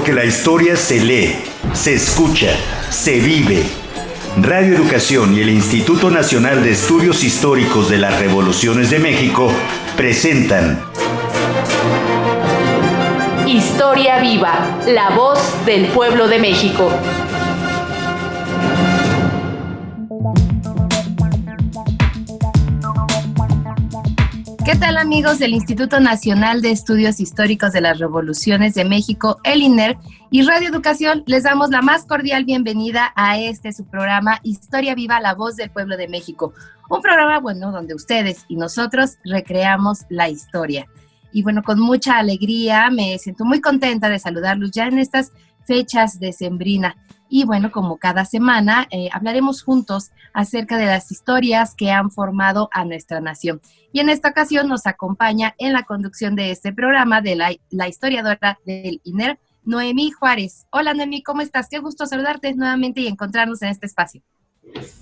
Porque la historia se lee, se escucha, se vive. Radio Educación y el Instituto Nacional de Estudios Históricos de las Revoluciones de México presentan Historia Viva, la voz del pueblo de México. ¿Qué tal, amigos del Instituto Nacional de Estudios Históricos de las Revoluciones de México, el INER, y Radio Educación? Les damos la más cordial bienvenida a su programa Historia Viva, la voz del pueblo de México. Un programa, donde ustedes y nosotros recreamos la historia. Y con mucha alegría me siento muy contenta de saludarlos ya en estas fechas decembrinas. Y como cada semana hablaremos juntos acerca de las historias que han formado a nuestra nación. Y en esta ocasión nos acompaña en la conducción de este programa de la historiadora del INER, Noemí Juárez. Hola, Noemí, ¿cómo estás? Qué gusto saludarte nuevamente y encontrarnos en este espacio.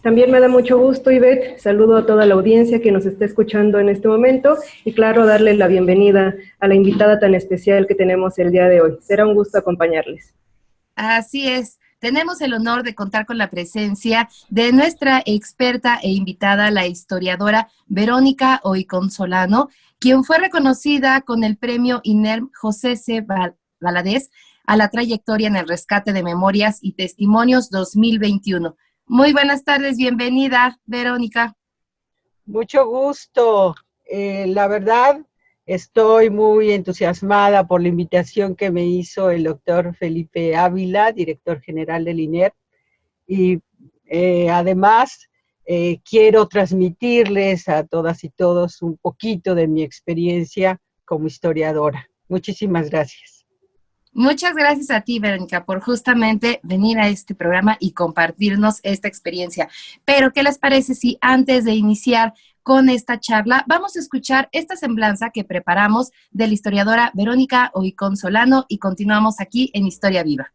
También me da mucho gusto, Ivette. Saludo a toda la audiencia que nos está escuchando en este momento y claro, darle la bienvenida a la invitada tan especial que tenemos el día de hoy. Será un gusto acompañarles. Así es. Tenemos el honor de contar con la presencia de nuestra experta e invitada, la historiadora Verónica Oicón Solano, quien fue reconocida con el premio INER José C. Valadez a la trayectoria en el rescate de memorias y testimonios 2021. Muy buenas tardes, bienvenida, Verónica. Mucho gusto. La verdad, estoy muy entusiasmada por la invitación que me hizo el doctor Felipe Ávila, director general del INER, y además quiero transmitirles a todas y todos un poquito de mi experiencia como historiadora. Muchísimas gracias. Muchas gracias a ti, Verónica, por justamente venir a este programa y compartirnos esta experiencia. Pero, ¿qué les parece si antes de iniciar con esta charla vamos a escuchar esta semblanza que preparamos de la historiadora Verónica Oicón Solano y continuamos aquí en Historia Viva?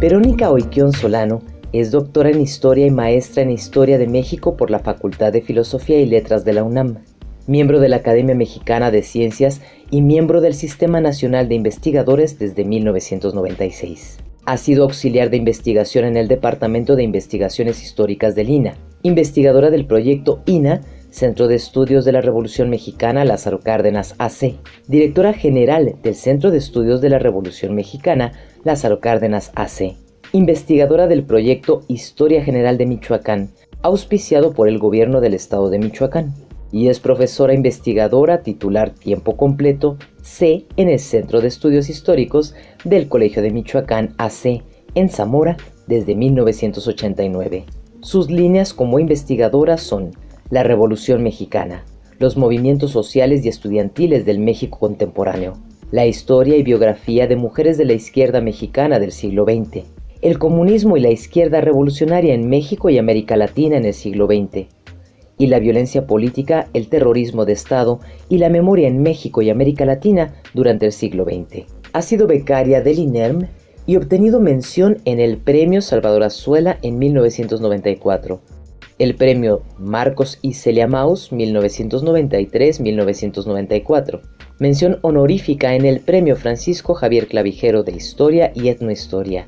Verónica Oicón Solano es doctora en Historia y maestra en Historia de México por la Facultad de Filosofía y Letras de la UNAM. Miembro de la Academia Mexicana de Ciencias y miembro del Sistema Nacional de Investigadores desde 1996. Ha sido auxiliar de investigación en el Departamento de Investigaciones Históricas del INAH, investigadora del proyecto INAH, Centro de Estudios de la Revolución Mexicana Lázaro Cárdenas AC, directora general del Centro de Estudios de la Revolución Mexicana Lázaro Cárdenas AC, investigadora del proyecto Historia General de Michoacán, auspiciado por el Gobierno del Estado de Michoacán, y es profesora investigadora titular tiempo completo C en el Centro de Estudios Históricos del Colegio de Michoacán AC en Zamora desde 1989. Sus líneas como investigadora son la Revolución Mexicana, los movimientos sociales y estudiantiles del México contemporáneo, la historia y biografía de mujeres de la izquierda mexicana del siglo XX, el comunismo y la izquierda revolucionaria en México y América Latina en el siglo XX, y la violencia política, el terrorismo de Estado y la memoria en México y América Latina durante el siglo XX. Ha sido becaria del INERM y obtenido mención en el Premio Salvador Azuela en 1994, el Premio Marcos y Celia Maus 1993-1994, mención honorífica en el Premio Francisco Javier Clavijero de Historia y Etnohistoria,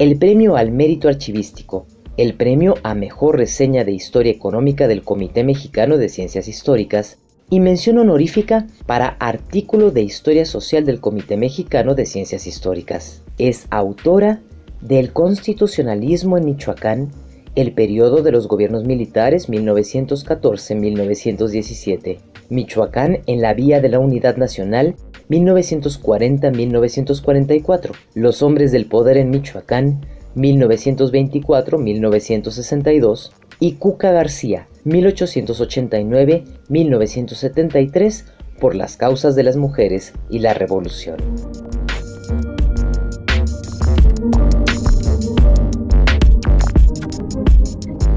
el Premio al Mérito Archivístico, el Premio a Mejor Reseña de Historia Económica del Comité Mexicano de Ciencias Históricas y mención honorífica para artículo de Historia Social del Comité Mexicano de Ciencias Históricas. Es autora del Constitucionalismo en Michoacán, el periodo de los gobiernos militares 1914-1917, Michoacán en la vía de la Unidad Nacional 1940-1944, Los hombres del poder en Michoacán 1924-1962 y Cuca García, 1889-1973, por las causas de las mujeres y la revolución.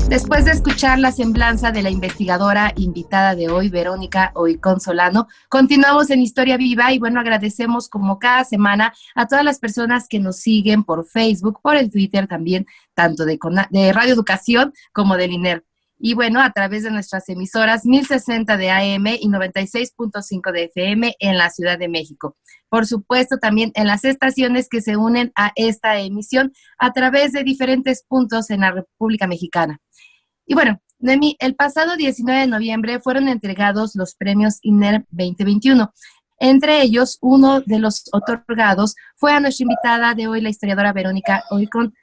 Después de escuchar la semblanza de la investigadora invitada de hoy, Verónica Oicón Solano, continuamos en Historia Viva y agradecemos como cada semana a todas las personas que nos siguen por Facebook, por el Twitter también, tanto de Radio Educación como del INER. y bueno, a través de nuestras emisoras 1060 de AM y 96.5 de FM en la Ciudad de México. Por supuesto, también en las estaciones que se unen a esta emisión a través de diferentes puntos en la República Mexicana. Y bueno, Noemí, el pasado 19 de noviembre fueron entregados los premios INER 2021. Entre ellos, uno de los otorgados fue a nuestra invitada de hoy, la historiadora Verónica Oicón.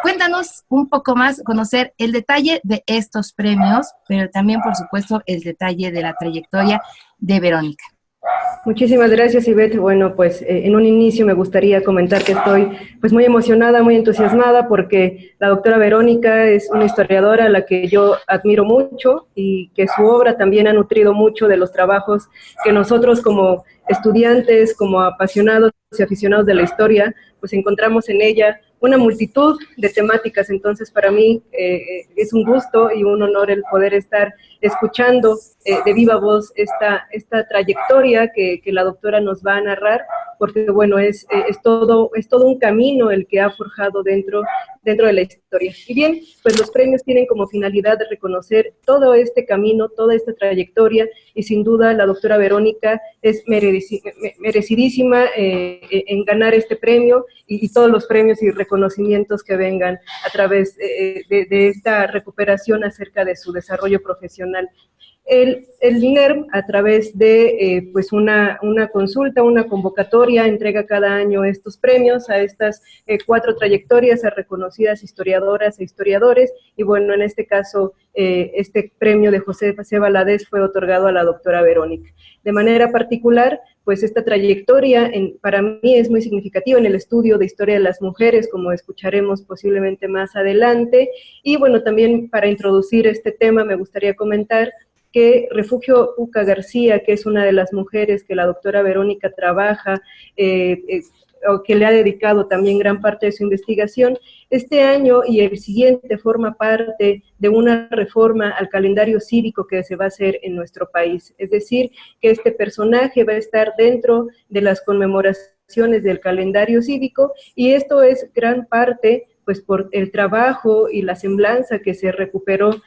Cuéntanos un poco más, conocer el detalle de estos premios, pero también, por supuesto, el detalle de la trayectoria de Verónica. Muchísimas gracias, Ivette. Bueno, pues en un inicio me gustaría comentar que estoy pues muy emocionada, muy entusiasmada, porque la doctora Verónica es una historiadora a la que yo admiro mucho y que su obra también ha nutrido mucho de los trabajos que nosotros como estudiantes, como apasionados y aficionados de la historia, pues encontramos en ella una multitud de temáticas. Entonces, para mí es un gusto y un honor el poder estar escuchando de viva voz esta trayectoria que la doctora nos va a narrar, porque bueno, es todo un camino el que ha forjado dentro de la historia. Y bien, pues los premios tienen como finalidad de reconocer todo este camino, toda esta trayectoria, y sin duda la doctora Verónica es merecidísima en ganar este premio y todos los premios y reconocimientos que vengan a través de esta recuperación acerca de su desarrollo profesional. El INER, a través de pues una consulta, una convocatoria, entrega cada año estos premios a estas 4 trayectorias, a reconocidas historiadoras e historiadores, y bueno, en este caso, este premio de José C. Valadez fue otorgado a la doctora Verónica. De manera particular, pues esta trayectoria para mí es muy significativa en el estudio de historia de las mujeres, como escucharemos posiblemente más adelante, y bueno, también para introducir este tema me gustaría comentar que Refugio Uca García, que es una de las mujeres que la doctora Verónica trabaja, o que le ha dedicado también gran parte de su investigación, este año y el siguiente forma parte de una reforma al calendario cívico que se va a hacer en nuestro país. Es decir, que este personaje va a estar dentro de las conmemoraciones del calendario cívico, y esto es gran parte pues por el trabajo y la semblanza que se recuperó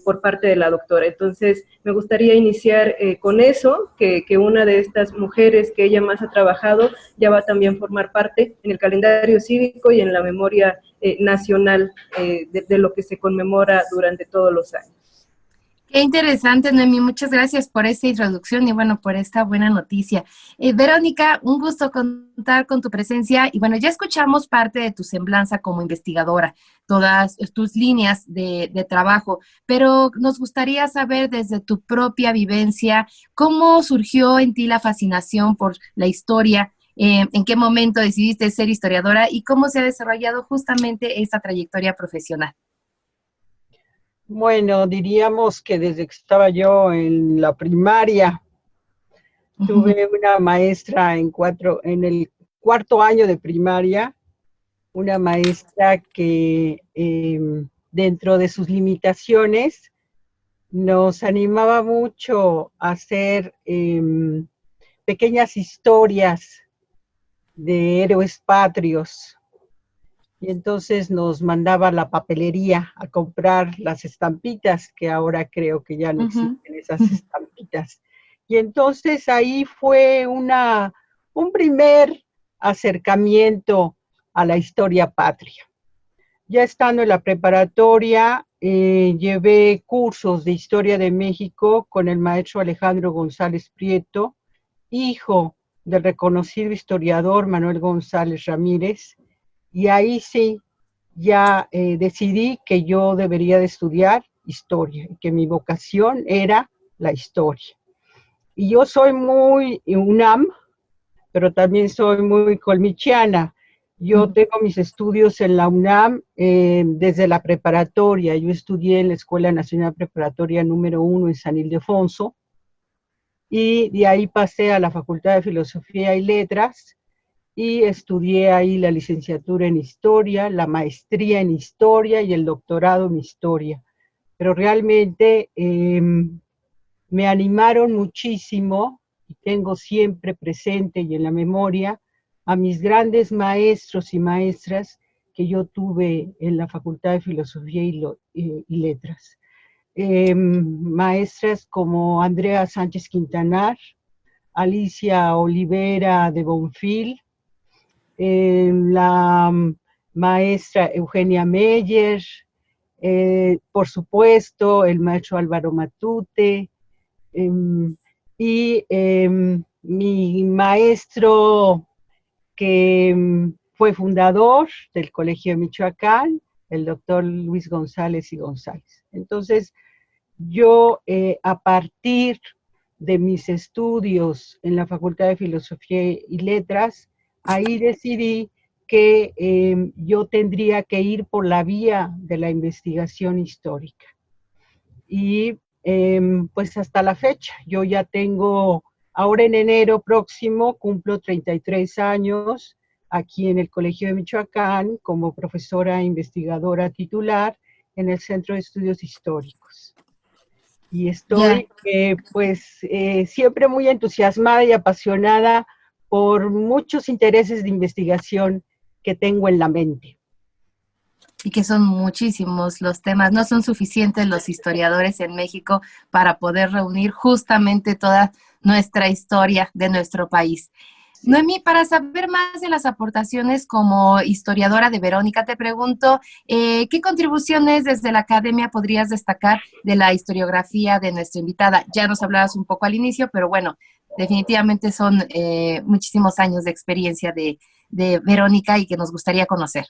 por parte de la doctora. Entonces, me gustaría iniciar con eso, que una de estas mujeres que ella más ha trabajado ya va a también formar parte en el calendario cívico y en la memoria nacional de lo que se conmemora durante todos los años. Qué interesante, Noemí. Muchas gracias por esta introducción y bueno, por esta buena noticia. Verónica, un gusto contar con tu presencia y bueno, ya escuchamos parte de tu semblanza como investigadora, todas tus líneas de trabajo, pero nos gustaría saber desde tu propia vivencia, ¿cómo surgió en ti la fascinación por la historia? ¿En qué momento decidiste ser historiadora y cómo se ha desarrollado justamente esta trayectoria profesional? Bueno, diríamos que desde que estaba yo en la primaria, tuve una maestra en el 4º año de primaria, una maestra que dentro de sus limitaciones nos animaba mucho a hacer pequeñas historias de héroes patrios. Y entonces nos mandaba a la papelería a comprar las estampitas, que ahora creo que ya no existen esas estampitas. Y entonces ahí fue un primer acercamiento a la historia patria. Ya estando en la preparatoria, llevé cursos de Historia de México con el maestro Alejandro González Prieto, hijo del reconocido historiador Manuel González Ramírez, y ahí sí, ya decidí que yo debería de estudiar historia, y que mi vocación era la historia. Y yo soy muy UNAM, pero también soy muy colmichiana. Yo tengo mis estudios en la UNAM desde la preparatoria. Yo estudié en la Escuela Nacional Preparatoria número 1 en San Ildefonso, y de ahí pasé a la Facultad de Filosofía y Letras, y estudié ahí la licenciatura en Historia, la maestría en Historia y el doctorado en Historia. Pero realmente me animaron muchísimo, y tengo siempre presente y en la memoria a mis grandes maestros y maestras que yo tuve en la Facultad de Filosofía y Letras. maestras como Andrea Sánchez Quintanar, Alicia Olivera de Bonfil, la maestra Eugenia Meyer, por supuesto el maestro Álvaro Matute, y mi maestro que fue fundador del Colegio de Michoacán, el doctor Luis González y González. Entonces, yo a partir de mis estudios en la Facultad de Filosofía y Letras, ahí decidí que yo tendría que ir por la vía de la investigación histórica. Y pues hasta la fecha, yo ya tengo, ahora en enero próximo, cumplo 33 años aquí en el Colegio de Michoacán como profesora investigadora titular en el Centro de Estudios Históricos. Y estoy siempre muy entusiasmada y apasionada por muchos intereses de investigación que tengo en la mente. Y que son muchísimos los temas, no son suficientes los historiadores en México para poder reunir justamente toda nuestra historia de nuestro país. Noemí, para saber más de las aportaciones como historiadora de Verónica, te pregunto, ¿qué contribuciones desde la academia podrías destacar de la historiografía de nuestra invitada? Ya nos hablabas un poco al inicio, pero bueno, definitivamente son muchísimos años de experiencia de Verónica y que nos gustaría conocer.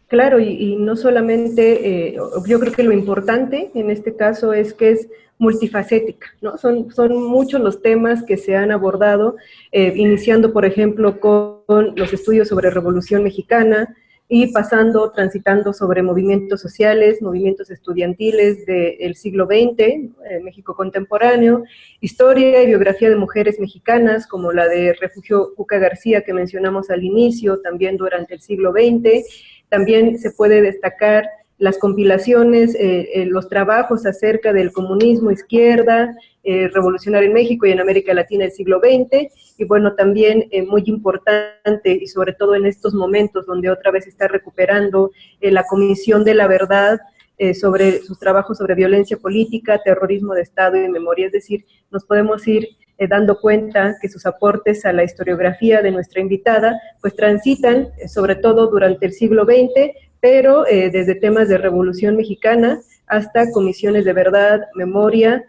Claro, y no solamente, yo creo que lo importante en este caso es que es multifacética, ¿no? Son muchos los temas que se han abordado, iniciando, por ejemplo, con los estudios sobre Revolución Mexicana y transitando sobre movimientos sociales, movimientos estudiantiles del siglo XX, México contemporáneo, historia y biografía de mujeres mexicanas, como la de Refugio Cuca García que mencionamos al inicio, también durante el siglo XX. También se puede destacar las compilaciones, los trabajos acerca del comunismo, izquierda, revolucionario en México y en América Latina del siglo XX, y bueno, también muy importante, y sobre todo en estos momentos donde otra vez se está recuperando la Comisión de la Verdad, sobre sus trabajos sobre violencia política, terrorismo de Estado y memoria, es decir, nos podemos ir dando cuenta que sus aportes a la historiografía de nuestra invitada, pues transitan, sobre todo durante el siglo XX, pero desde temas de Revolución Mexicana hasta comisiones de verdad, memoria,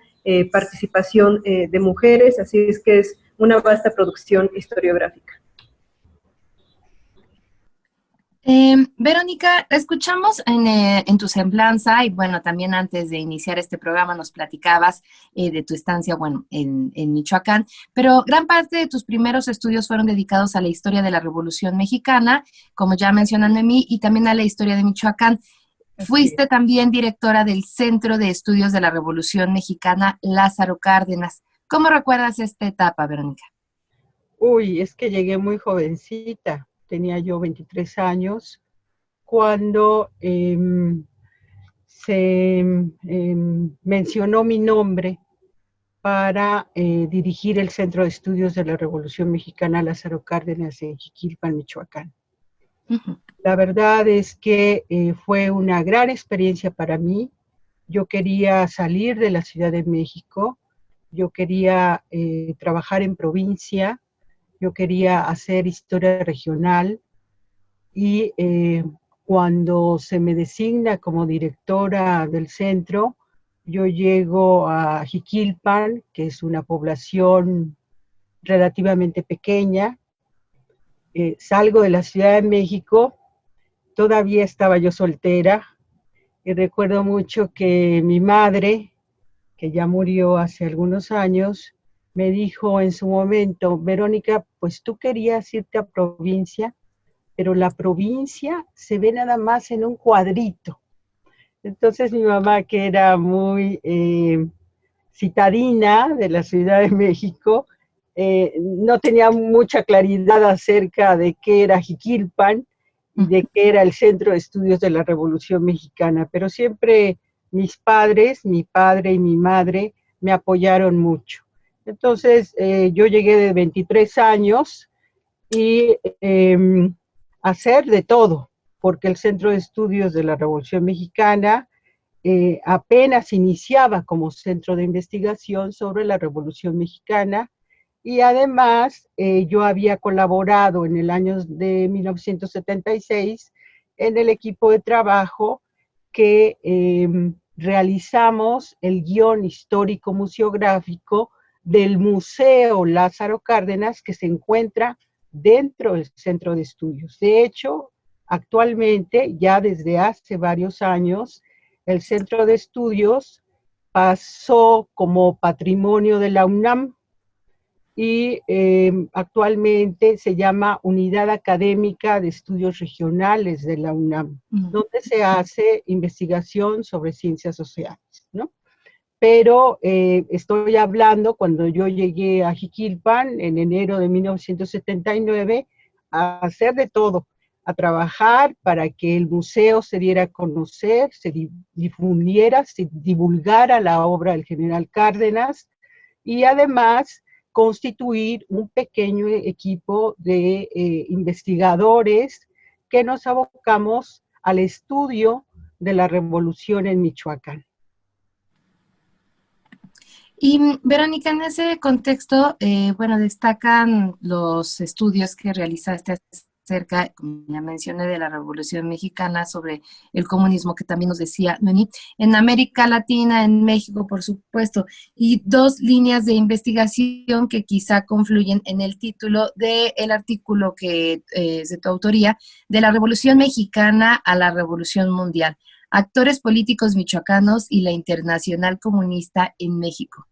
participación de mujeres, así es que es una vasta producción historiográfica. Verónica, escuchamos en tu semblanza, y bueno, también antes de iniciar este programa nos platicabas de tu estancia, bueno, en Michoacán, pero gran parte de tus primeros estudios fueron dedicados a la historia de la Revolución Mexicana, como ya mencionan Noemí, y también a la historia de Michoacán. Fuiste también directora del Centro de Estudios de la Revolución Mexicana Lázaro Cárdenas. ¿Cómo recuerdas esta etapa, Verónica? Uy, es que llegué muy jovencita. Tenía yo 23 años, cuando se mencionó mi nombre para dirigir el Centro de Estudios de la Revolución Mexicana Lázaro Cárdenas en Jiquilpan, Michoacán. Uh-huh. La verdad es que fue una gran experiencia para mí. Yo quería salir de la Ciudad de México, yo quería trabajar en provincia, yo quería hacer historia regional, y cuando se me designa como directora del centro, yo llego a Jiquilpan, que es una población relativamente pequeña, salgo de la Ciudad de México, todavía estaba yo soltera, y recuerdo mucho que mi madre, que ya murió hace algunos años, me dijo en su momento: Verónica, pues tú querías irte a provincia, pero la provincia se ve nada más en un cuadrito. Entonces mi mamá, que era muy citadina de la Ciudad de México, no tenía mucha claridad acerca de qué era Jiquilpan y de qué era el Centro de Estudios de la Revolución Mexicana, pero siempre mis padres, mi padre y mi madre, me apoyaron mucho. Entonces, yo llegué de 23 años y hacer de todo, porque el Centro de Estudios de la Revolución Mexicana apenas iniciaba como centro de investigación sobre la Revolución Mexicana, y además yo había colaborado en el año de 1976 en el equipo de trabajo que realizamos el guión histórico museográfico del Museo Lázaro Cárdenas, que se encuentra dentro del centro de estudios. De hecho, actualmente, ya desde hace varios años, el centro de estudios pasó como patrimonio de la UNAM y actualmente se llama Unidad Académica de Estudios Regionales de la UNAM, donde se hace investigación sobre ciencias sociales, ¿no? Pero estoy hablando cuando yo llegué a Jiquilpan en enero de 1979 a hacer de todo, a trabajar para que el museo se diera a conocer, se difundiera, se divulgara la obra del general Cárdenas y además constituir un pequeño equipo de investigadores que nos abocamos al estudio de la revolución en Michoacán. Y Verónica, en ese contexto, destacan los estudios que realizaste acerca, como ya mencioné, de la Revolución Mexicana, sobre el comunismo, que también nos decía Noemí, en América Latina, en México, por supuesto, y dos líneas de investigación que quizá confluyen en el título del artículo que es de tu autoría, de la Revolución Mexicana a la Revolución Mundial, actores políticos michoacanos y la Internacional Comunista en México.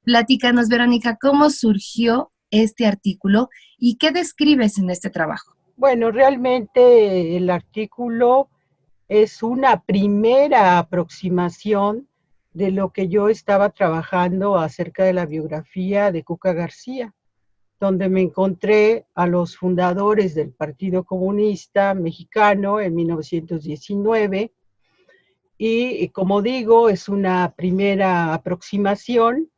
Platícanos, Verónica, ¿cómo surgió este artículo y qué describes en este trabajo? Bueno, realmente el artículo es una primera aproximación de lo que yo estaba trabajando acerca de la biografía de Cuca García, donde me encontré a los fundadores del Partido Comunista Mexicano en 1919, y como digo, es una primera aproximación.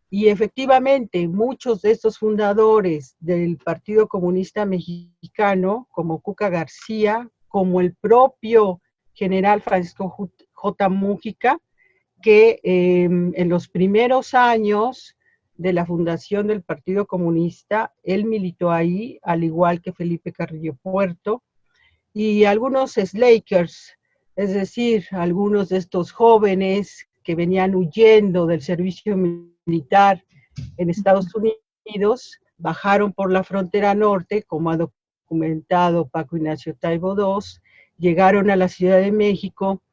Y efectivamente, muchos de estos fundadores del Partido Comunista Mexicano, como Cuca García, como el propio general Francisco J. Múgica, que en los primeros años de la fundación del Partido Comunista, él militó ahí, al igual que Felipe Carrillo Puerto, y algunos Slakers, es decir, algunos de estos jóvenes que venían huyendo del servicio militar en Estados Unidos, bajaron por la frontera norte, como ha documentado Paco Ignacio Taibo II, llegaron a la Ciudad de México,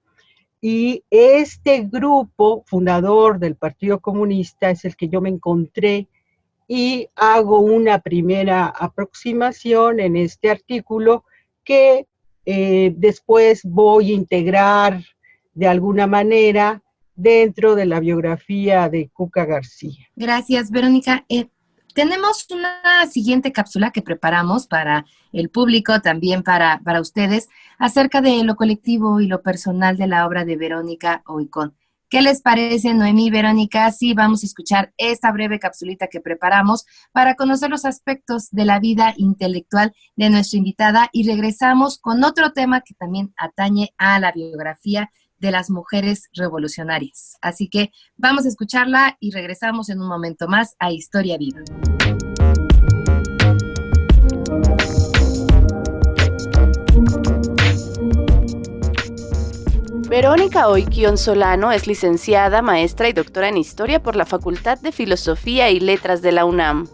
y este grupo fundador del Partido Comunista es el que yo me encontré y hago una primera aproximación en este artículo que después voy a integrar de alguna manera dentro de la biografía de Cuca García. Gracias, Verónica. Tenemos una siguiente cápsula que preparamos para el público, también para ustedes, acerca de lo colectivo y lo personal de la obra de Verónica Oicón. ¿Qué les parece, Noemí y Verónica? Sí, vamos a escuchar esta breve capsulita que preparamos para conocer los aspectos de la vida intelectual de nuestra invitada, y regresamos con otro tema que también atañe a la biografía de las mujeres revolucionarias. Así que vamos a escucharla y regresamos en un momento más a Historia Viva. Verónica Oicón Solano es licenciada, maestra y doctora en Historia por la Facultad de Filosofía y Letras de la UNAM.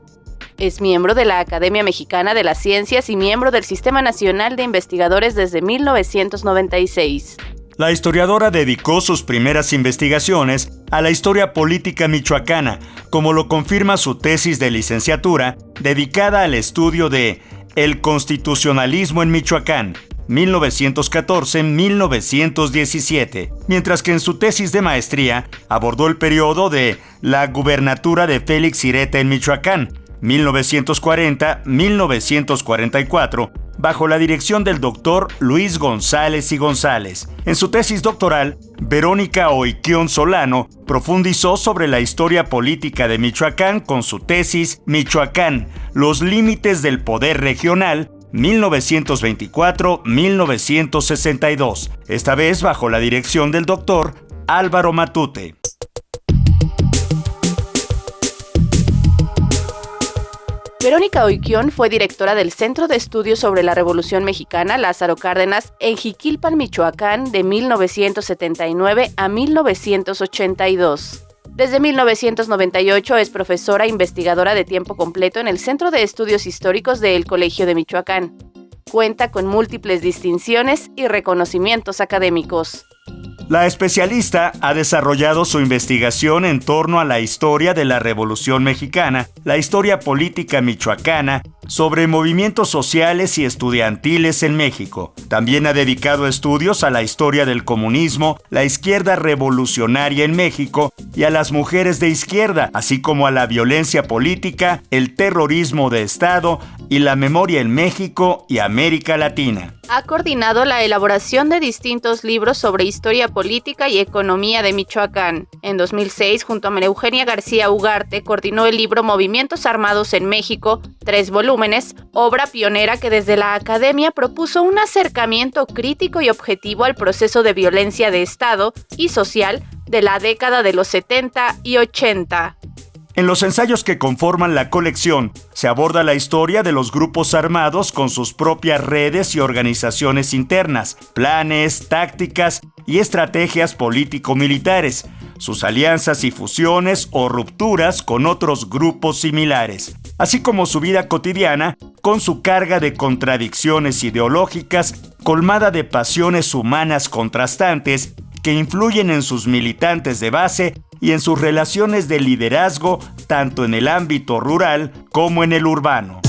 Es miembro de la Academia Mexicana de las Ciencias y miembro del Sistema Nacional de Investigadores desde 1996. La historiadora dedicó sus primeras investigaciones a la historia política michoacana, como lo confirma su tesis de licenciatura, dedicada al estudio de El constitucionalismo en Michoacán, 1914-1917, mientras que en su tesis de maestría abordó el periodo de la gubernatura de Félix Ireta en Michoacán, 1940-1944, bajo la dirección del doctor Luis González y González. En su tesis doctoral, Verónica Oicón Solano profundizó sobre la historia política de Michoacán con su tesis Michoacán, los límites del poder regional, 1924-1962, esta vez bajo la dirección del doctor Álvaro Matute. Verónica Oiquión fue directora del Centro de Estudios sobre la Revolución Mexicana Lázaro Cárdenas en Jiquilpan, Michoacán, de 1979 a 1982. Desde 1998 es profesora investigadora de tiempo completo en el Centro de Estudios Históricos del Colegio de Michoacán. Cuenta con múltiples distinciones y reconocimientos académicos. La especialista ha desarrollado su investigación en torno a la historia de la Revolución Mexicana, la historia política michoacana, sobre movimientos sociales y estudiantiles en México. También ha dedicado estudios a la historia del comunismo, la izquierda revolucionaria en México y a las mujeres de izquierda, así como a la violencia política, el terrorismo de Estado y la memoria en México y América Latina. Ha coordinado la elaboración de distintos libros sobre historia política y economía de Michoacán. En 2006, junto a María Eugenia García Ugarte, coordinó el libro Movimientos Armados en México, 3 volúmenes, obra pionera que desde la academia propuso un acercamiento crítico y objetivo al proceso de violencia de Estado y social de la década de los 70 y 80. En los ensayos que conforman la colección, se aborda la historia de los grupos armados con sus propias redes y organizaciones internas, planes, tácticas y estrategias político-militares, sus alianzas y fusiones o rupturas con otros grupos similares, así como su vida cotidiana con su carga de contradicciones ideológicas, colmada de pasiones humanas contrastantes que influyen en sus militantes de base y en sus relaciones de liderazgo tanto en el ámbito rural como en el urbano.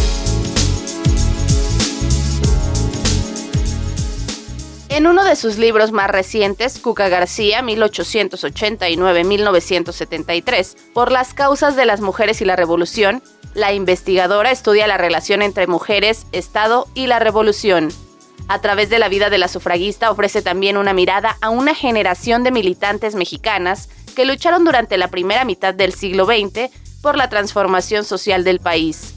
En uno de sus libros más recientes, Cuca García, 1889-1973, Por las causas de las mujeres y la revolución, la investigadora estudia la relación entre mujeres, Estado y la revolución. A través de la vida de la sufragista ofrece también una mirada a una generación de militantes mexicanas que lucharon durante la primera mitad del siglo XX por la transformación social del país.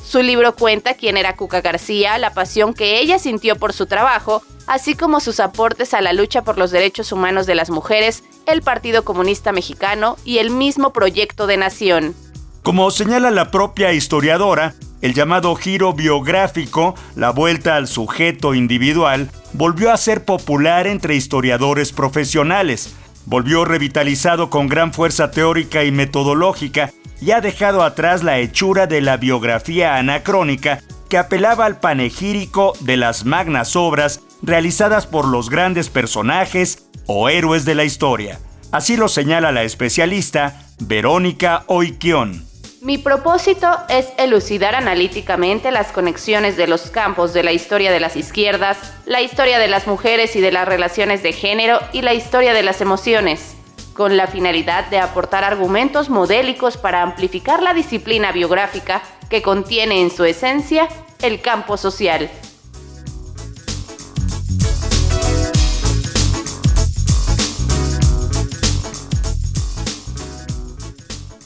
Su libro cuenta quién era Cuca García, la pasión que ella sintió por su trabajo, así como sus aportes a la lucha por los derechos humanos de las mujeres, el Partido Comunista Mexicano y el mismo proyecto de nación. Como señala la propia historiadora, el llamado giro biográfico, la vuelta al sujeto individual, volvió a ser popular entre historiadores profesionales, volvió revitalizado con gran fuerza teórica y metodológica y ha dejado atrás la hechura de la biografía anacrónica que apelaba al panegírico de las magnas obras realizadas por los grandes personajes o héroes de la historia. Así lo señala la especialista Verónica Oiquión. Mi propósito es elucidar analíticamente las conexiones de los campos de la historia de las izquierdas, la historia de las mujeres y de las relaciones de género y la historia de las emociones, con la finalidad de aportar argumentos modélicos para amplificar la disciplina biográfica que contiene en su esencia el campo social.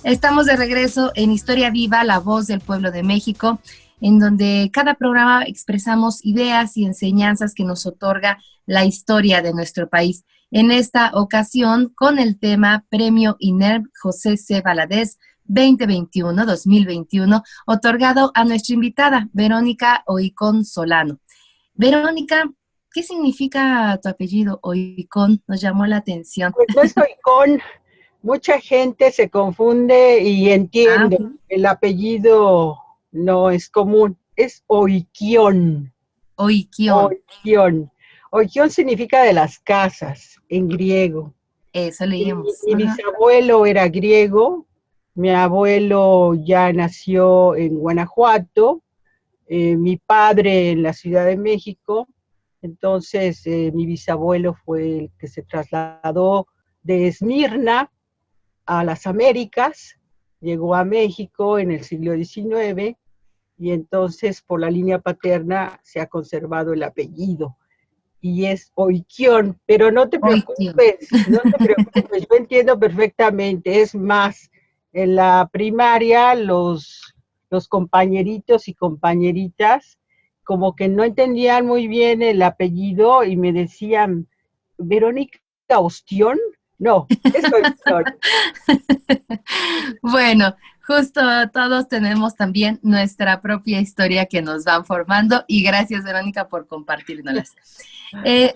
Estamos de regreso en Historia Viva, la voz del pueblo de México, en donde cada programa expresamos ideas y enseñanzas que nos otorga la historia de nuestro país. En esta ocasión, con el tema Premio INERV José C. Valadez 2021-2021, otorgado a nuestra invitada, Verónica Oiquión Solano. Verónica, ¿qué significa tu apellido Oiquión? Nos llamó la atención. Pues no es Oiquión. Mucha gente se confunde y entiende. El apellido no es común, es Oiquión. Oiquión. Oiquión. Oiquión significa de las casas, en griego. Eso leímos. Mi bisabuelo era griego, mi abuelo ya nació en Guanajuato, mi padre en la Ciudad de México, entonces mi bisabuelo fue el que se trasladó de Esmirna a las Américas, llegó a México en el siglo XIX y entonces por la línea paterna se ha conservado el apellido y es Oiquión, pero no te preocupes, yo entiendo perfectamente, es más, en la primaria los compañeritos y compañeritas como que no entendían muy bien el apellido y me decían, Verónica Ostión, No, eso es historia. Bueno, justo todos tenemos también nuestra propia historia que nos van formando y gracias, Verónica, por compartírnoslas.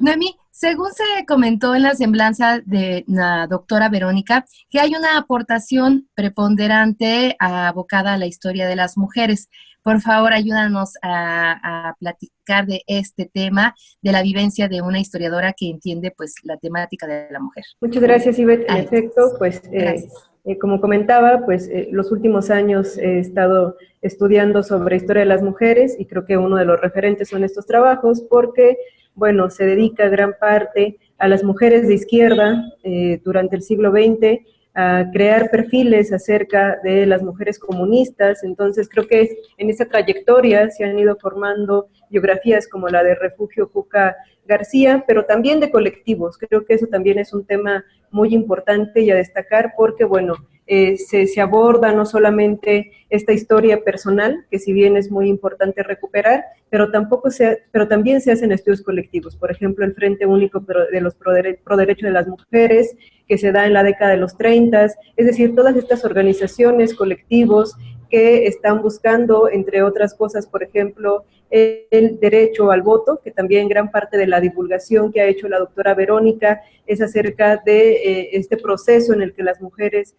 Noemí, según se comentó en la semblanza de la doctora Verónica, que hay una aportación preponderante abocada a la historia de las mujeres. Por favor, ayúdanos a platicar de este tema, de la vivencia de una historiadora que entiende pues la temática de la mujer. Muchas gracias, Ivette. En Ay, efecto, pues como comentaba, pues los últimos años he estado estudiando sobre historia de las mujeres y creo que uno de los referentes son estos trabajos porque, bueno, se dedica gran parte a las mujeres de izquierda durante el siglo XX, a crear perfiles acerca de las mujeres comunistas. Entonces creo que en esa trayectoria se han ido formando biografías como la de Refugio Cuca García, pero también de colectivos. Creo que eso también es un tema muy importante y a destacar porque, bueno, se aborda no solamente esta historia personal, que si bien es muy importante recuperar, pero también se hacen estudios colectivos. Por ejemplo, el Frente Único de los Pro Derechos de las Mujeres, que se da en la década de los 30, es decir, todas estas organizaciones, colectivos, que están buscando, entre otras cosas, por ejemplo, el derecho al voto, que también gran parte de la divulgación que ha hecho la doctora Verónica es acerca de este proceso en el que las mujeres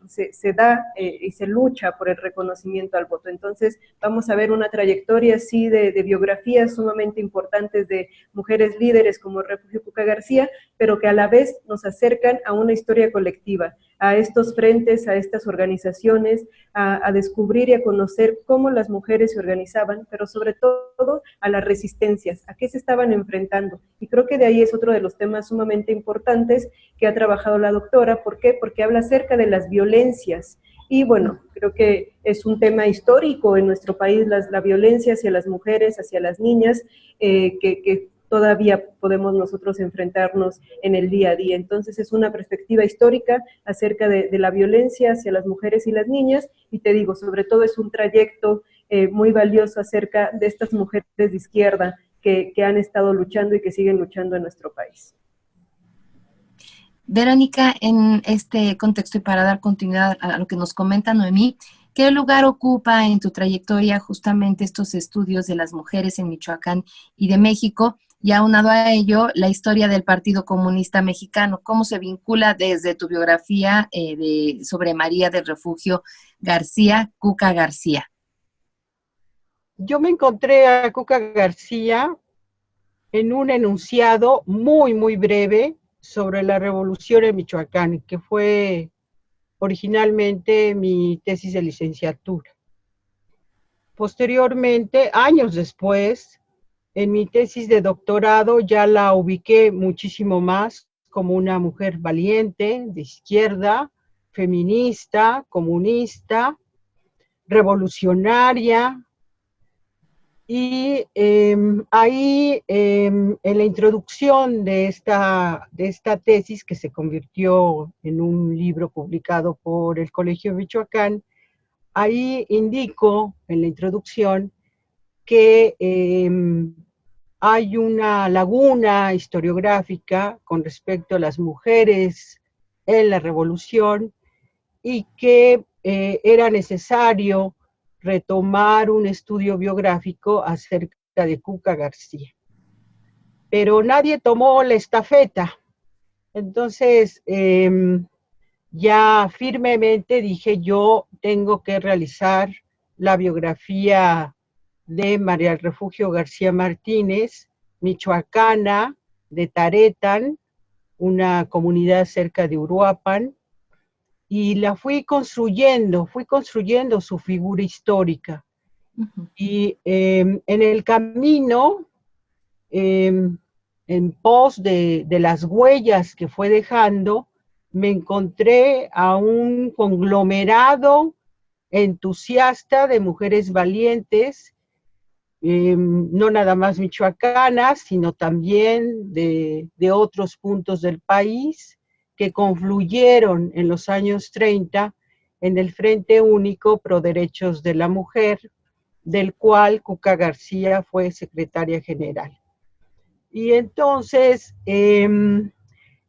se da y se lucha por el reconocimiento al voto. Entonces vamos a ver una trayectoria así de biografías sumamente importantes de mujeres líderes como Refugio Cuca García, pero que a la vez nos acercan a una historia colectiva, a estos frentes, a estas organizaciones, a descubrir y a conocer cómo las mujeres se organizaban, pero sobre todo a las resistencias, a qué se estaban enfrentando. Y creo que de ahí es otro de los temas sumamente importantes que ha trabajado la doctora. ¿Por qué? Porque habla acerca de las violencias. Y bueno, creo que es un tema histórico en nuestro país, la violencia hacia las mujeres, hacia las niñas, que todavía podemos nosotros enfrentarnos en el día a día. Entonces es una perspectiva histórica acerca de la violencia hacia las mujeres y las niñas, y te digo, sobre todo es un trayecto muy valioso acerca de estas mujeres de izquierda que han estado luchando y que siguen luchando en nuestro país. Verónica, en este contexto y para dar continuidad a lo que nos comenta Noemí, ¿qué lugar ocupa en tu trayectoria justamente estos estudios de las mujeres en Michoacán y de México? Y aunado a ello, la historia del Partido Comunista Mexicano, ¿cómo se vincula desde tu biografía sobre María del Refugio García, Cuca García? Yo me encontré a Cuca García en un enunciado muy, muy breve sobre la revolución en Michoacán, que fue originalmente mi tesis de licenciatura. Posteriormente, años después, en mi tesis de doctorado ya la ubiqué muchísimo más como una mujer valiente, de izquierda, feminista, comunista, revolucionaria. Y ahí, en la introducción de esta tesis, que se convirtió en un libro publicado por el Colegio de Michoacán, ahí indico en la introducción que hay una laguna historiográfica con respecto a las mujeres en la revolución y que era necesario retomar un estudio biográfico acerca de Cuca García. Pero nadie tomó la estafeta. Entonces, ya firmemente dije, yo tengo que realizar la biografía de María del Refugio García Martínez, michoacana, de Taretán, una comunidad cerca de Uruapan, y la fui construyendo su figura histórica. Uh-huh. Y en el camino, en pos de las huellas que fue dejando, me encontré a un conglomerado entusiasta de mujeres valientes, no nada más michoacanas, sino también de otros puntos del país, que confluyeron en los años 30 en el Frente Único Pro Derechos de la Mujer, del cual Cuca García fue secretaria general. Y entonces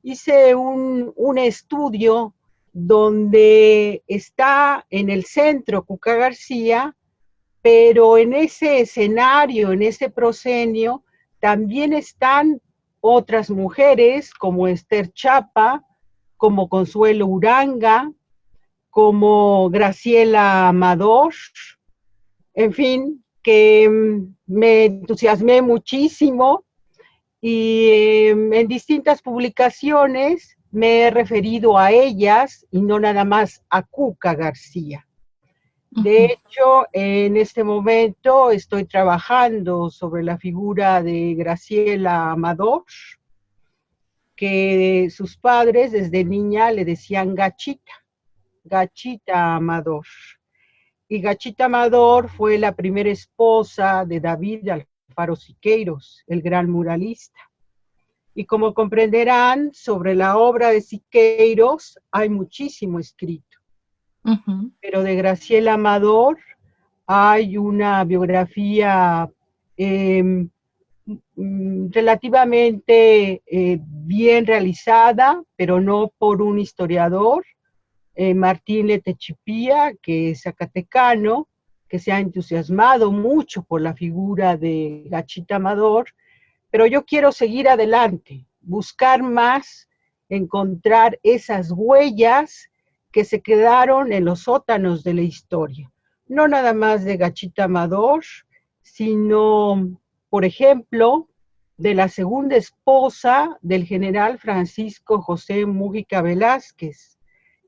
hice un estudio donde está en el centro Cuca García, pero en ese escenario, en ese proscenio, también están otras mujeres como Esther Chapa, como Consuelo Uranga, como Graciela Amador, en fin, que me entusiasmé muchísimo y en distintas publicaciones me he referido a ellas y no nada más a Cuca García. De hecho, en este momento estoy trabajando sobre la figura de Graciela Amador, que sus padres desde niña le decían Gachita, Gachita Amador. Y Gachita Amador fue la primera esposa de David Alfaro Siqueiros, el gran muralista. Y como comprenderán, sobre la obra de Siqueiros hay muchísimo escrito. Pero de Graciela Amador hay una biografía relativamente bien realizada, pero no por un historiador, Martín Letechipía, que es zacatecano, que se ha entusiasmado mucho por la figura de Gachita Amador, pero yo quiero seguir adelante, buscar más, encontrar esas huellas que se quedaron en los sótanos de la historia. No nada más de Gachita Amador, sino, por ejemplo, de la segunda esposa del general Francisco José Múgica Velázquez,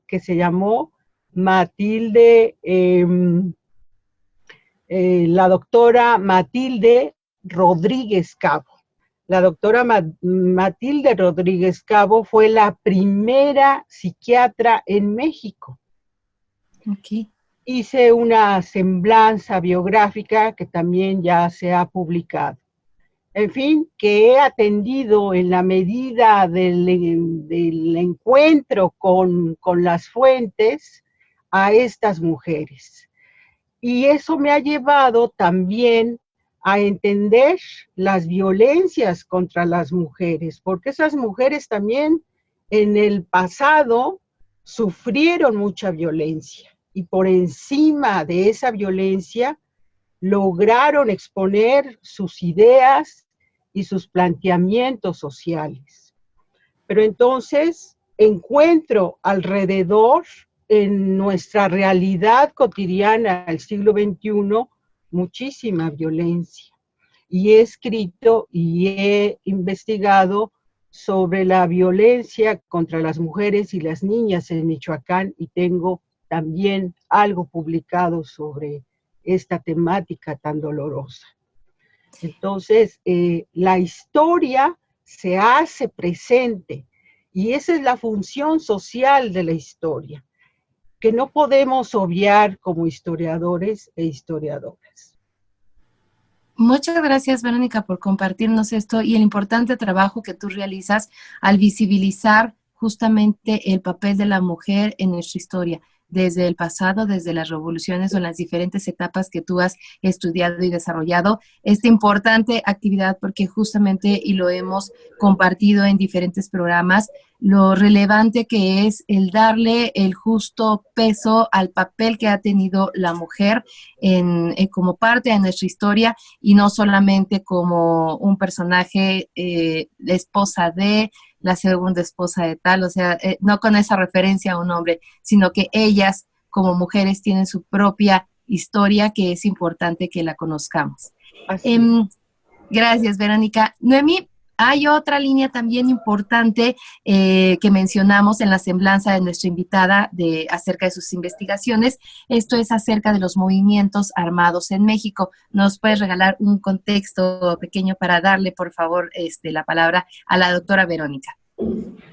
que se llamó Matilde, la doctora Matilde Rodríguez Cabo. La doctora Matilde Rodríguez Cabo fue la primera psiquiatra en México. Okay. Hice una semblanza biográfica que también ya se ha publicado. En fin, que he atendido en la medida del encuentro con las fuentes a estas mujeres. Y eso me ha llevado también a entender las violencias contra las mujeres, porque esas mujeres también en el pasado sufrieron mucha violencia y por encima de esa violencia lograron exponer sus ideas y sus planteamientos sociales. Pero entonces encuentro alrededor en nuestra realidad cotidiana del siglo XXI muchísima violencia. Y he escrito y he investigado sobre la violencia contra las mujeres y las niñas en Michoacán y tengo también algo publicado sobre esta temática tan dolorosa. Entonces, la historia se hace presente y esa es la función social de la historia, que no podemos obviar como historiadores e historiadoras. Muchas gracias, Verónica, por compartirnos esto y el importante trabajo que tú realizas al visibilizar justamente el papel de la mujer en nuestra historia, desde el pasado, desde las revoluciones o en las diferentes etapas que tú has estudiado y desarrollado. Esta importante actividad, porque justamente, y lo hemos compartido en diferentes programas, lo relevante que es el darle el justo peso al papel que ha tenido la mujer como parte de nuestra historia y no solamente como un personaje, la esposa de, la segunda esposa de tal, o sea, no con esa referencia a un hombre, sino que ellas como mujeres tienen su propia historia que es importante que la conozcamos. Gracias, Verónica. Noemí, hay otra línea también importante que mencionamos en la semblanza de nuestra invitada acerca de sus investigaciones. Esto es acerca de los movimientos armados en México. ¿Nos puedes regalar un contexto pequeño para darle, por favor, la palabra a la doctora Verónica?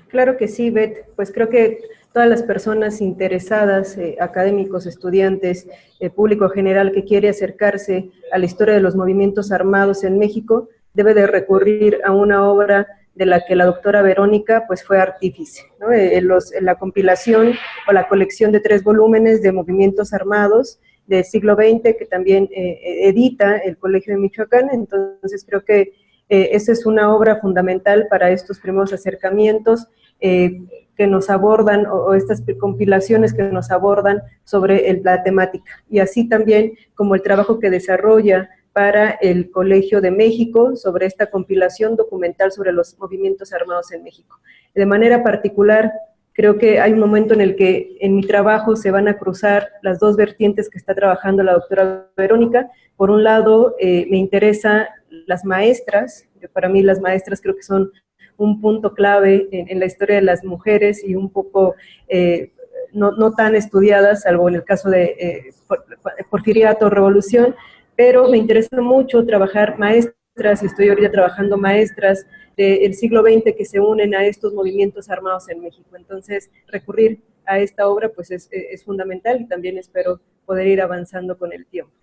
Claro que sí, Beth. Pues creo que todas las personas interesadas, académicos, estudiantes, público general que quiere acercarse a la historia de los movimientos armados en México, debe de recurrir a una obra de la que la doctora Verónica pues fue artífice, ¿no? En la compilación o la colección de 3 volúmenes de movimientos armados del siglo XX que también edita el Colegio de Michoacán. Entonces creo que esa es una obra fundamental para estos primeros acercamientos que nos abordan, o estas compilaciones que nos abordan sobre la temática, y así también como el trabajo que desarrolla para el Colegio de México sobre esta compilación documental sobre los movimientos armados en México. De manera particular, creo que hay un momento en el que en mi trabajo se van a cruzar las dos vertientes que está trabajando la doctora Verónica. Por un lado, me interesan las maestras. Para mí las maestras creo que son un punto clave en la historia de las mujeres y un poco no tan estudiadas, salvo en el caso de Porfiriato, Revolución, pero me interesa mucho trabajar maestras, y estoy ahorita trabajando maestras del siglo XX que se unen a estos movimientos armados en México. Entonces, recurrir a esta obra pues es fundamental, y también espero poder ir avanzando con el tiempo.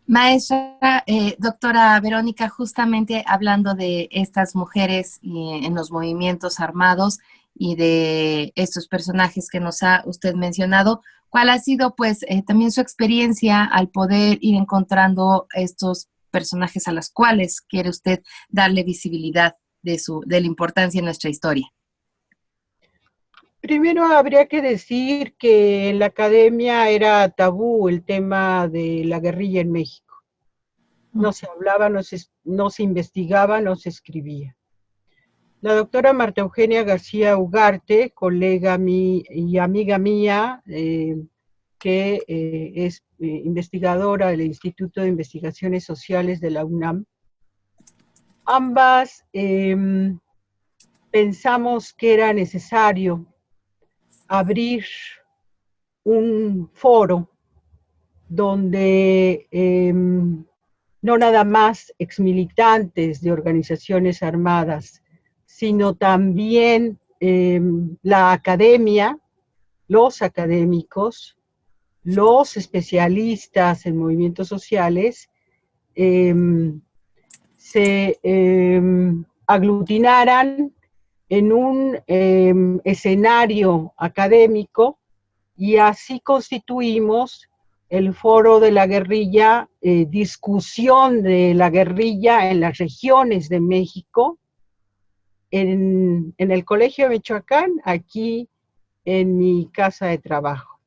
Maestra, doctora Verónica, justamente hablando de estas mujeres en los movimientos armados y de estos personajes que nos ha usted mencionado, ¿cuál ha sido pues también su experiencia al poder ir encontrando estos personajes a los cuales quiere usted darle visibilidad de la importancia en nuestra historia? Primero habría que decir que en la academia era tabú el tema de la guerrilla en México. No se hablaba, no se investigaba, no se escribía. La doctora Marta Eugenia García Ugarte, colega y amiga mía, que es investigadora del Instituto de Investigaciones Sociales de la UNAM, ambas pensamos que era necesario abrir un foro donde no nada más exmilitantes de organizaciones armadas, sino también la academia, los académicos, los especialistas en movimientos sociales, se aglutinaran en un escenario académico, y así constituimos el Foro de la Guerrilla, discusión de la guerrilla en las regiones de México, en el Colegio de Michoacán, aquí en mi casa de trabajo.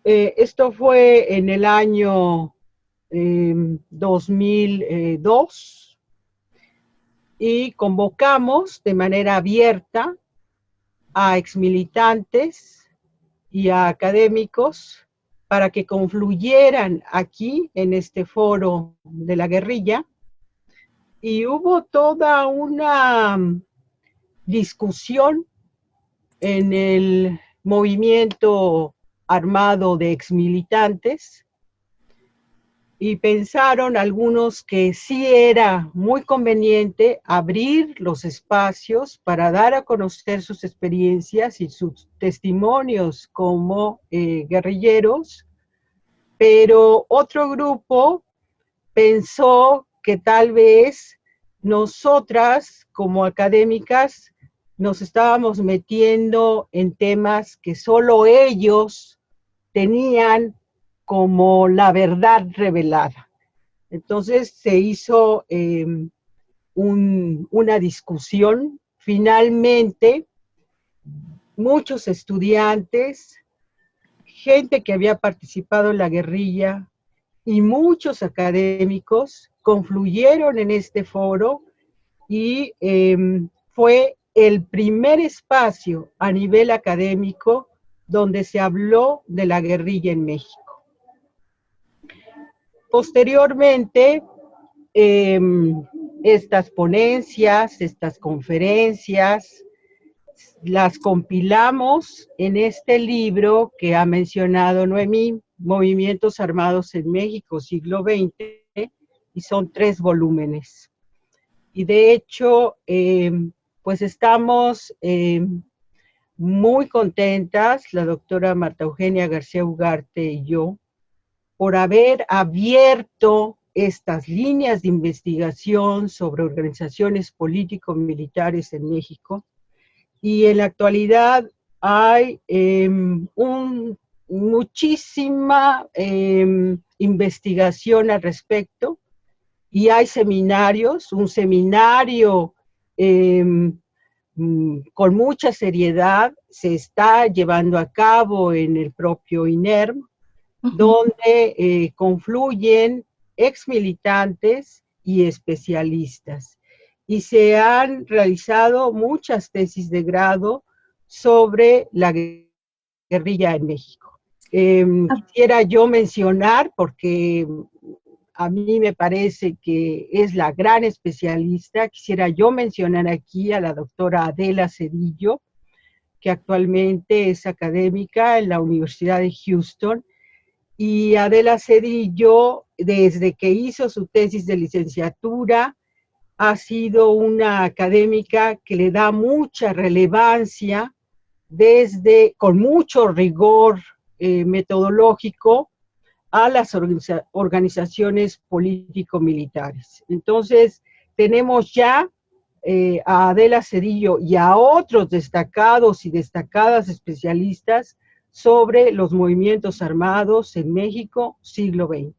Esto fue en el año 2002, y convocamos de manera abierta a exmilitantes y a académicos para que confluyeran aquí en este foro de la guerrilla, y hubo toda una discusión en el movimiento armado de exmilitantes, y pensaron algunos que sí era muy conveniente abrir los espacios para dar a conocer sus experiencias y sus testimonios como guerrilleros, pero otro grupo pensó que tal vez nosotras como académicas nos estábamos metiendo en temas que solo ellos tenían como la verdad revelada. Entonces se hizo una discusión. Finalmente, muchos estudiantes, gente que había participado en la guerrilla y muchos académicos confluyeron en este foro, y fue el primer espacio a nivel académico donde se habló de la guerrilla en México. Posteriormente, estas ponencias, estas conferencias, las compilamos en este libro que ha mencionado Noemí, Movimientos Armados en México, siglo XX, y son 3 volúmenes. Y de hecho, pues estamos muy contentas, la doctora Marta Eugenia García Ugarte y yo, por haber abierto estas líneas de investigación sobre organizaciones político-militares en México, y en la actualidad hay muchísima investigación al respecto, y hay seminarios, un seminario con mucha seriedad se está llevando a cabo en el propio INERM, donde confluyen exmilitantes y especialistas. Y se han realizado muchas tesis de grado sobre la guerrilla en México. Quisiera yo mencionar, porque a mí me parece que es la gran especialista, quisiera yo mencionar aquí a la doctora Adela Cedillo, que actualmente es académica en la Universidad de Houston. Y Adela Cedillo, desde que hizo su tesis de licenciatura, ha sido una académica que le da mucha relevancia, con mucho rigor metodológico, a las organizaciones político-militares. Entonces, tenemos ya a Adela Cedillo y a otros destacados y destacadas especialistas sobre los movimientos armados en México, siglo XX.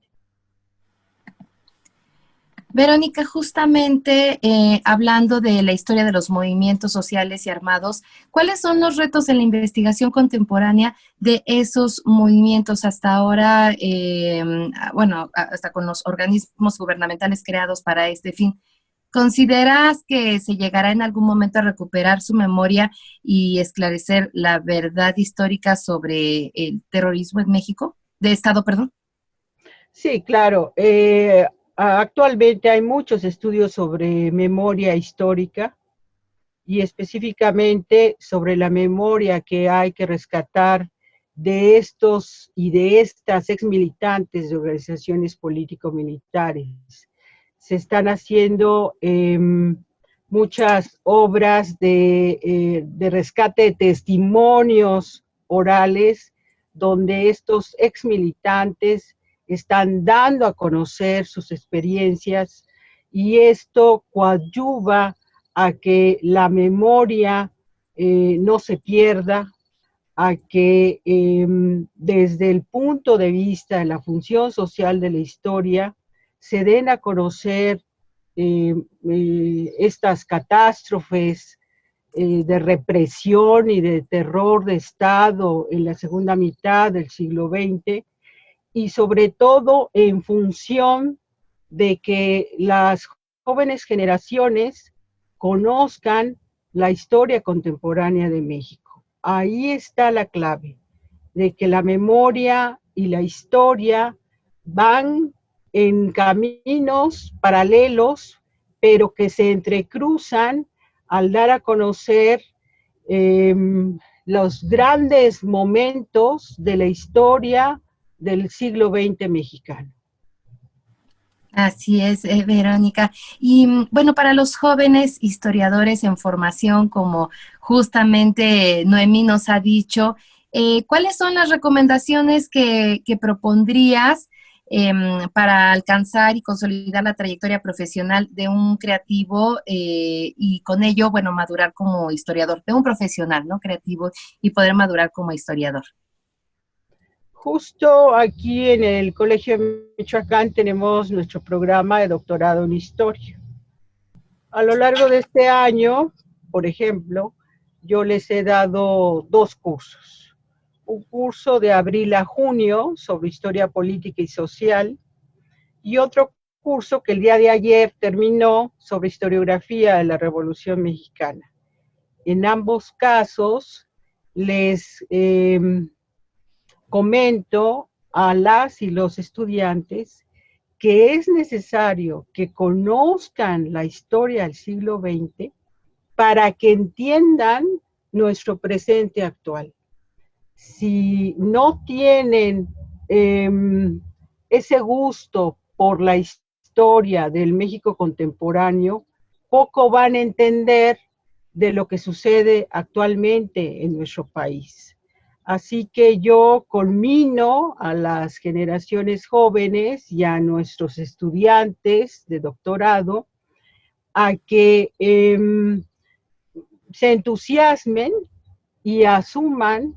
Verónica, justamente hablando de la historia de los movimientos sociales y armados, ¿cuáles son los retos en la investigación contemporánea de esos movimientos hasta ahora, hasta con los organismos gubernamentales creados para este fin? ¿Consideras que se llegará en algún momento a recuperar su memoria y esclarecer la verdad histórica sobre el terrorismo en México? De Estado, perdón. Sí, claro. Actualmente hay muchos estudios sobre memoria histórica y específicamente sobre la memoria que hay que rescatar de estos y de estas exmilitantes de organizaciones político-militares. Se están haciendo muchas obras de rescate de testimonios orales donde estos exmilitantes están dando a conocer sus experiencias y esto coadyuva a que la memoria no se pierda, a que desde el punto de vista de la función social de la historia se den a conocer estas catástrofes de represión y de terror de Estado en la segunda mitad del siglo XX, y sobre todo en función de que las jóvenes generaciones conozcan la historia contemporánea de México. Ahí está la clave, de que la memoria y la historia van en caminos paralelos, pero que se entrecruzan al dar a conocer los grandes momentos de la historia del siglo XX mexicano. Así es, Verónica. Y bueno, para los jóvenes historiadores en formación, como justamente Noemí nos ha dicho, ¿cuáles son las recomendaciones que propondrías para alcanzar y consolidar la trayectoria profesional de un creativo y con ello, bueno, madurar como historiador, de un profesional, ¿no? Creativo y poder madurar como historiador? Justo aquí en el Colegio de Michoacán tenemos nuestro programa de doctorado en historia. A lo largo de este año, por ejemplo, yo les he dado 2 cursos. Un curso de abril a junio sobre historia política y social y otro curso que el día de ayer terminó sobre historiografía de la Revolución Mexicana. En ambos casos les comento a las y los estudiantes que es necesario que conozcan la historia del siglo XX para que entiendan nuestro presente actual. Si no tienen ese gusto por la historia del México contemporáneo, poco van a entender de lo que sucede actualmente en nuestro país. Así que yo conmino a las generaciones jóvenes y a nuestros estudiantes de doctorado a que se entusiasmen y asuman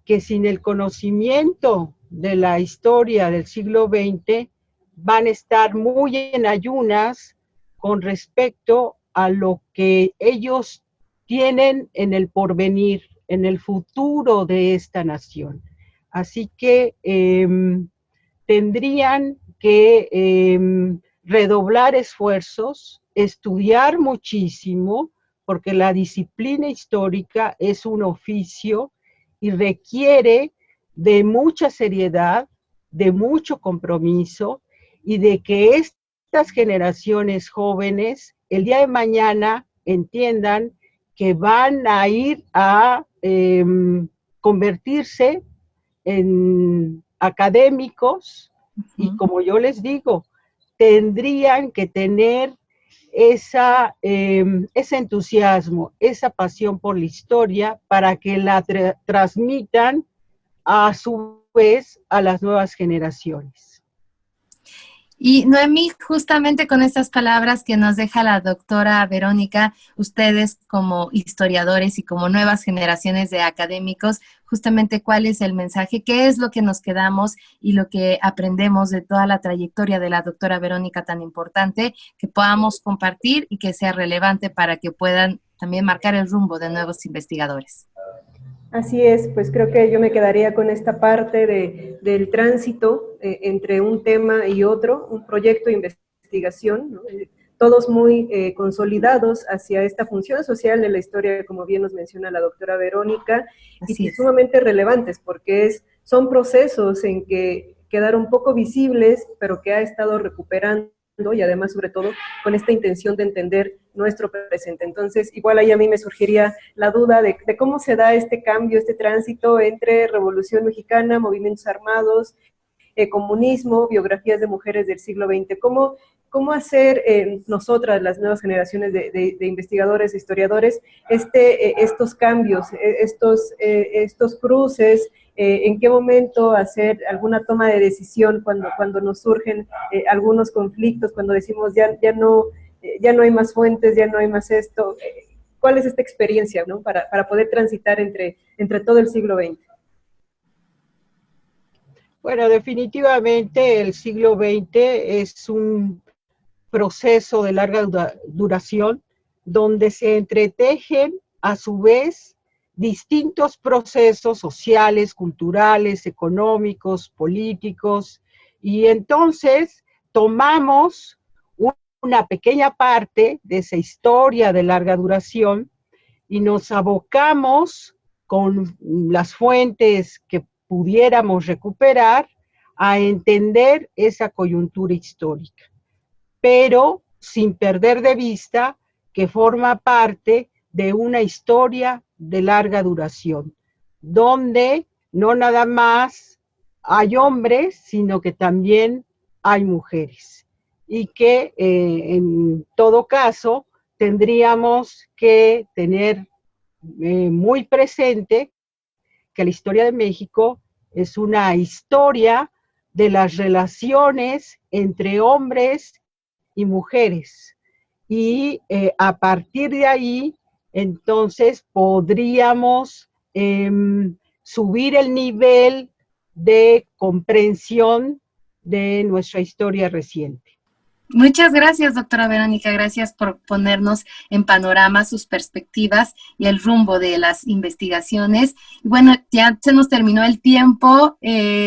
que sin el conocimiento de la historia del siglo XX van a estar muy en ayunas con respecto a lo que ellos tienen en el porvenir, en el futuro de esta nación. Así que tendrían que redoblar esfuerzos, estudiar muchísimo, porque la disciplina histórica es un oficio y requiere de mucha seriedad, de mucho compromiso y de que estas generaciones jóvenes el día de mañana entiendan que van a ir a convertirse en académicos y, como yo les digo, tendrían que tener ese entusiasmo, esa pasión por la historia para que la transmitan a su vez a las nuevas generaciones. Y Noemí, justamente con estas palabras que nos deja la doctora Verónica, ustedes como historiadores y como nuevas generaciones de académicos, justamente cuál es el mensaje, qué es lo que nos quedamos y lo que aprendemos de toda la trayectoria de la doctora Verónica tan importante, que podamos compartir y que sea relevante para que puedan también marcar el rumbo de nuevos investigadores. Así es, pues creo que yo me quedaría con esta parte del tránsito entre un tema y otro, un proyecto de investigación, ¿no? Todos muy consolidados hacia esta función social de la historia, como bien nos menciona la doctora Verónica, y sumamente relevantes, porque son procesos en que quedaron poco visibles, pero que ha estado recuperando, y además, sobre todo, con esta intención de entender nuestro presente. Entonces, igual ahí a mí me surgiría la duda de cómo se da este cambio, este tránsito entre Revolución Mexicana, movimientos armados, comunismo, biografías de mujeres del siglo XX. ¿Cómo hacer nosotras, las nuevas generaciones de investigadores, historiadores, estos cambios, estos cruces? ¿En qué momento hacer alguna toma de decisión cuando nos surgen algunos conflictos, cuando decimos ya no hay más fuentes, ya no hay más esto? ¿Cuál es esta experiencia, ¿no? para poder transitar entre todo el siglo XX? Bueno, definitivamente el siglo XX es un proceso de larga duración donde se entretejen a su vez distintos procesos sociales, culturales, económicos, políticos, y entonces tomamos una pequeña parte de esa historia de larga duración y nos abocamos con las fuentes que pudiéramos recuperar a entender esa coyuntura histórica, pero sin perder de vista que forma parte de una historia de larga duración, donde no nada más hay hombres, sino que también hay mujeres, y que en todo caso tendríamos que tener muy presente que la historia de México es una historia de las relaciones entre hombres y mujeres, y a partir de ahí entonces podríamos subir el nivel de comprensión de nuestra historia reciente. Muchas gracias, doctora Verónica. Gracias por ponernos en panorama sus perspectivas y el rumbo de las investigaciones. Bueno, ya se nos terminó el tiempo.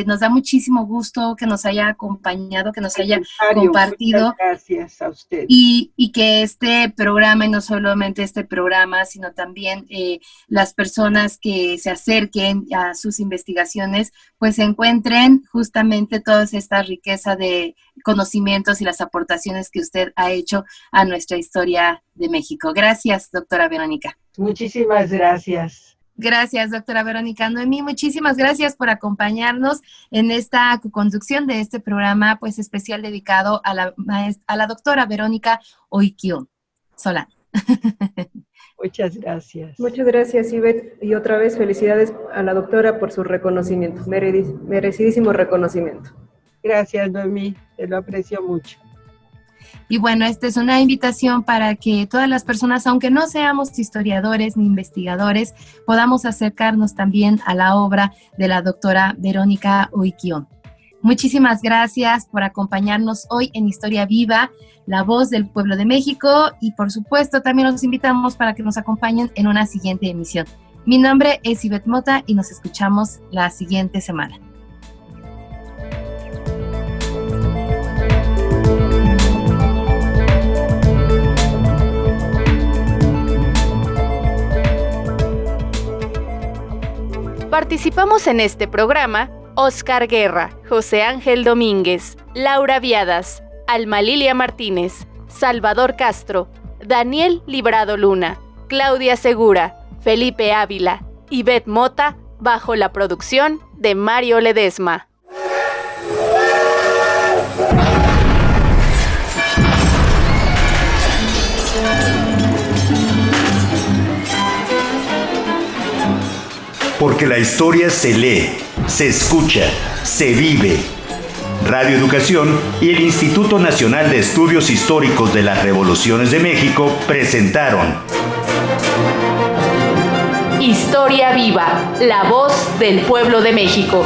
Nos da muchísimo gusto que nos haya acompañado, que nos haya compartido. Muchas gracias a usted. Y que este programa, y no solamente este programa, sino también las personas que se acerquen a sus investigaciones, pues encuentren justamente toda esta riqueza de conocimientos y las aportaciones que usted ha hecho a nuestra historia de México. Gracias, doctora Verónica. Muchísimas gracias. Gracias, doctora Verónica. Noemí, muchísimas gracias por acompañarnos en esta conducción de este programa, pues especial dedicado a la doctora Verónica Oiquión Solano. Muchas gracias. Muchas gracias, Ivette, y otra vez felicidades a la doctora por su reconocimiento, merecidísimo reconocimiento. Gracias, Noemí, te lo aprecio mucho. Y bueno, esta es una invitación para que todas las personas, aunque no seamos historiadores ni investigadores, podamos acercarnos también a la obra de la doctora Verónica Oiquión. Muchísimas gracias por acompañarnos hoy en Historia Viva, la voz del pueblo de México, y por supuesto también los invitamos para que nos acompañen en una siguiente emisión. Mi nombre es Ivette Mota y nos escuchamos la siguiente semana. Participamos en este programa Oscar Guerra, José Ángel Domínguez, Laura Viadas, Alma Lilia Martínez, Salvador Castro, Daniel Librado Luna, Claudia Segura, Felipe Ávila, Ivette Mota, bajo la producción de Mario Ledesma. Porque la historia se lee, se escucha, se vive. Radio Educación y el Instituto Nacional de Estudios Históricos de las Revoluciones de México presentaron Historia Viva, la voz del pueblo de México.